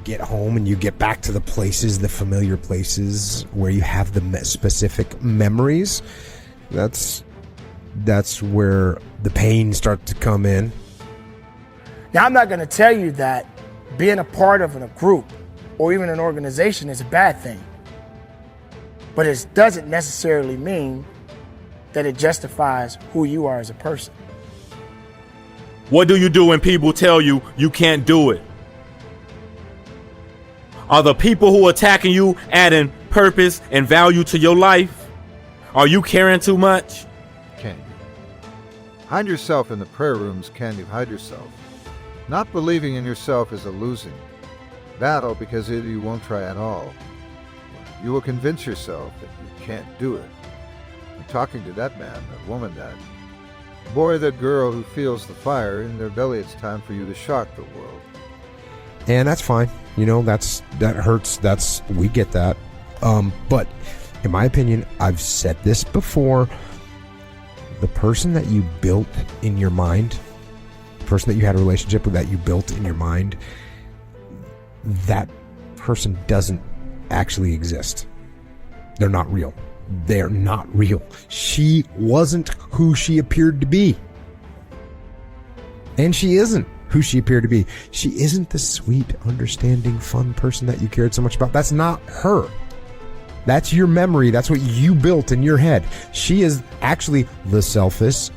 get home and you get back to the places, the familiar places where you have the specific memories, that's where the pain starts to come in. Now, I'm not going to tell you that being a part of a group or even an organization is a bad thing, but it doesn't necessarily mean that it justifies who you are as a person. What do you do when people tell you you can't do it? Are the people who are attacking you adding purpose and value to your life? Are you caring too much? Can you? Hide yourself in the prayer rooms, can you hide yourself? Not believing in yourself is a losing battle because you won't try at all. You will convince yourself that you can't do it. I'm talking to that man, that woman, that boy, that girl who feels the fire in their belly. It's time for you to shock the world. And that's fine. That hurts. We get that. But in my opinion, I've said this before, the person that you built in your mind, the person that you had a relationship with that you built in your mind, that person doesn't actually exist. They're not real. They're not real. She wasn't who she appeared to be. And she isn't who she appeared to be. She isn't the sweet, understanding, fun person that you cared so much about. That's not her. That's your memory. That's what you built in your head. She is actually the selfish,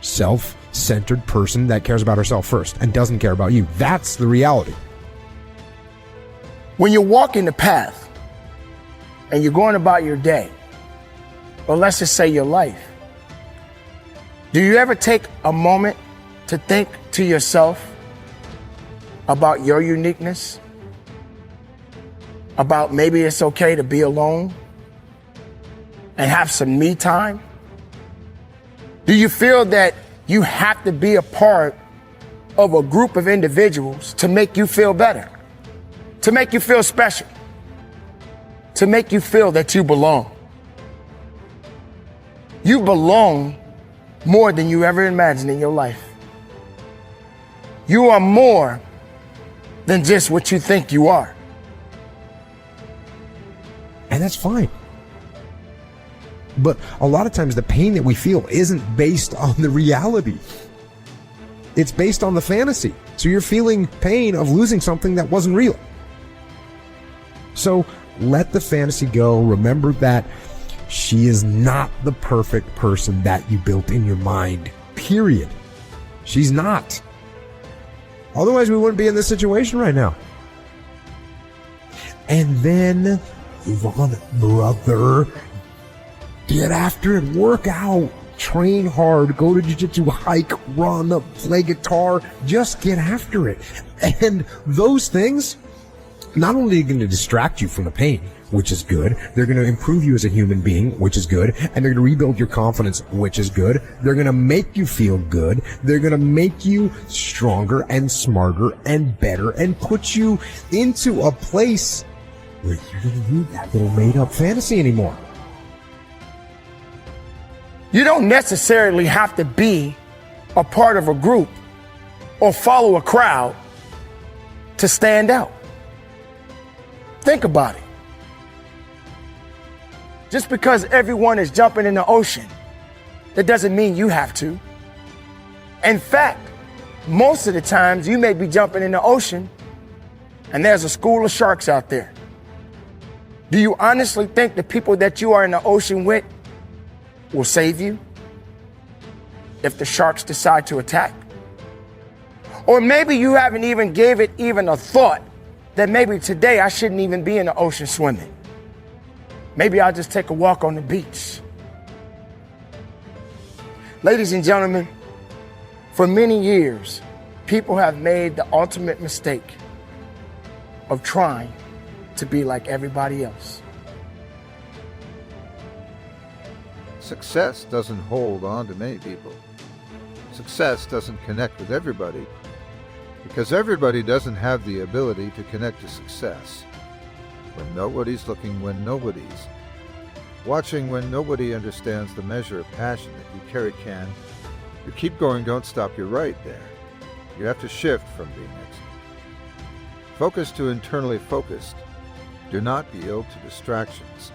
self-centered person that cares about herself first and doesn't care about you. That's the reality. When you're walking the path and you're going about your day, or let's just say your life, do you ever take a moment to think to yourself about your uniqueness? About maybe it's okay to be alone and have some me time? Do you feel that you have to be a part of a group of individuals to make you feel better, to make you feel special, to make you feel that you belong? You belong more than you ever imagined in your life. You are more than just what you think you are. And that's fine. But a lot of times the pain that we feel isn't based on the reality. It's based on the fantasy. So you're feeling pain of losing something that wasn't real. So let the fantasy go. Remember that she is not the perfect person that you built in your mind. Period. She's not. Otherwise, we wouldn't be in this situation right now. And then, move on, brother. Get after it. Work out. Train hard. Go to jiu-jitsu, hike, run, play guitar. Just get after it. And those things, not only are going to distract you from the pain, which is good, they're going to improve you as a human being, which is good, and they're going to rebuild your confidence, which is good. They're going to make you feel good. They're going to make you stronger and smarter and better and put you into a place where you don't need that little made-up fantasy anymore. You don't necessarily have to be a part of a group or follow a crowd to stand out. Think about it. Just because everyone is jumping in the ocean, that doesn't mean you have to. In fact, most of the times you may be jumping in the ocean and there's a school of sharks out there. Do you honestly think the people that you are in the ocean with will save you if the sharks decide to attack? Or maybe you haven't even gave it even a thought that maybe today I shouldn't even be in the ocean swimming. Maybe I'll just take a walk on the beach. Ladies and gentlemen, for many years, people have made the ultimate mistake of trying to be like everybody else. Success doesn't hold on to many people. Success doesn't connect with everybody because everybody doesn't have the ability to connect to success. When nobody's looking, when nobody's watching, when nobody understands the measure of passion that you carry, you keep going, don't stop, you're right there. You have to shift from being excellent. Focus to internally focused. Do not yield to distractions.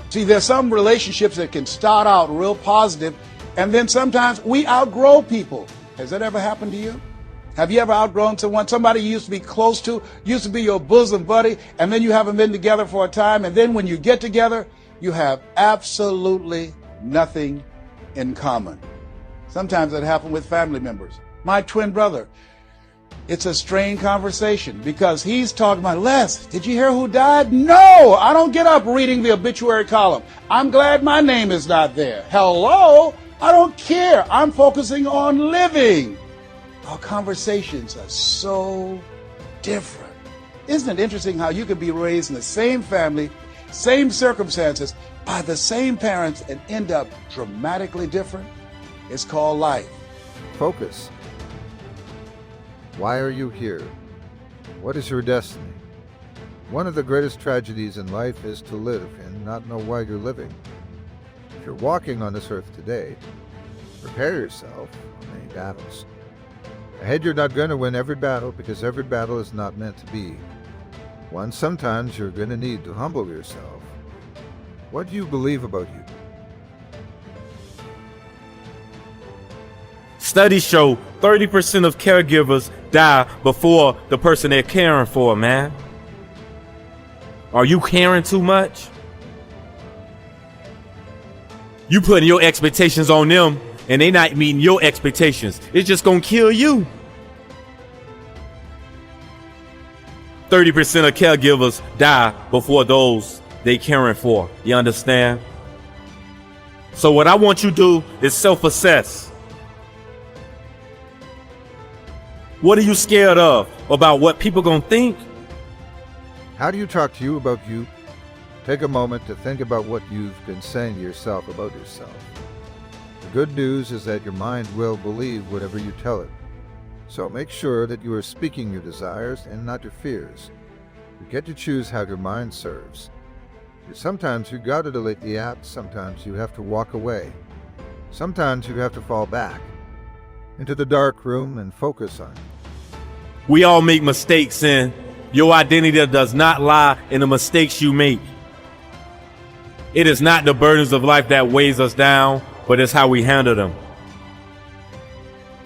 See, there's some relationships that can start out real positive, and then sometimes we outgrow people. Has that ever happened to you? Have you ever outgrown someone? Somebody you used to be close to, used to be your bosom buddy, and then you haven't been together for a time, and then when you get together, you have absolutely nothing in common. Sometimes that happens with family members. My twin brother, it's a strained conversation because he's talking about, Les, did you hear who died? No, I don't get up reading the obituary column. I'm glad my name is not there. Hello, I don't care. I'm focusing on living. Our conversations are so different. Isn't it interesting how you can be raised in the same family, same circumstances, by the same parents and end up dramatically different? It's called life. Focus. Why are you here? What is your destiny? One of the greatest tragedies in life is to live and not know why you're living. If you're walking on this earth today, prepare yourself for many battles. Ahead, you're not going to win every battle because every battle is not meant to be. Sometimes you're going to need to humble yourself. What do you believe about you? Studies show 30% of caregivers die before the person they're caring for, man. Are you caring too much? You putting your expectations on them and they not meeting your expectations. It's just gonna kill you. 30% of caregivers die before those they caring for. You understand? So what I want you to do is self-assess. What are you scared of? About what people gonna think? How do you talk to you about you? Take a moment to think about what you've been saying to yourself about yourself. The good news is that your mind will believe whatever you tell it. So make sure that you are speaking your desires and not your fears. You get to choose how your mind serves. Sometimes you gotta delete the app, sometimes you have to walk away. Sometimes you have to fall back into the dark room and focus on it. We all make mistakes, and your identity does not lie in the mistakes you make. It is not the burdens of life that weighs us down, but it's how we handle them.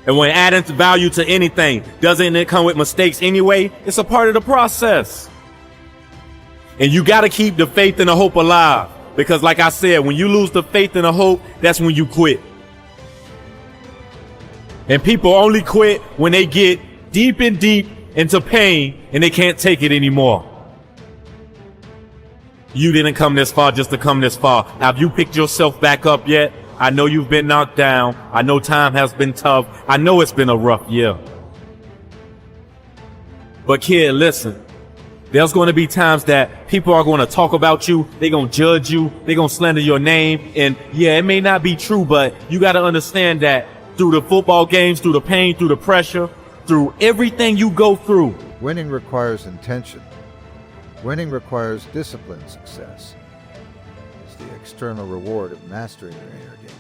And when adding value to anything, doesn't it come with mistakes anyway? It's a part of the process. And you got to keep the faith and the hope alive. Because like I said, when you lose the faith and the hope, that's when you quit. And people only quit when they get deep into pain and they can't take it anymore. You didn't come this far just to come this far. Have you picked yourself back up yet? I know you've been knocked down. I know time has been tough. I know it's been a rough year. But kid, listen. There's going to be times that people are going to talk about you. They're going to judge you. They're going to slander your name. And yeah, it may not be true, but you got to understand that through the football games, through the pain, through the pressure, through everything you go through. Winning requires intention. Winning requires disciplined success. It's the external reward of mastering your inner game.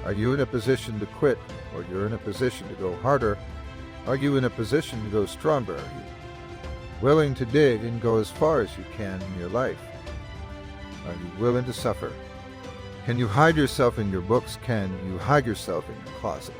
Are you in a position to quit, or you're in a position to go harder? Are you in a position to go stronger? Are you willing to dig and go as far as you can in your life? Are you willing to suffer? Can you hide yourself in your books? Can you hide yourself in your closet?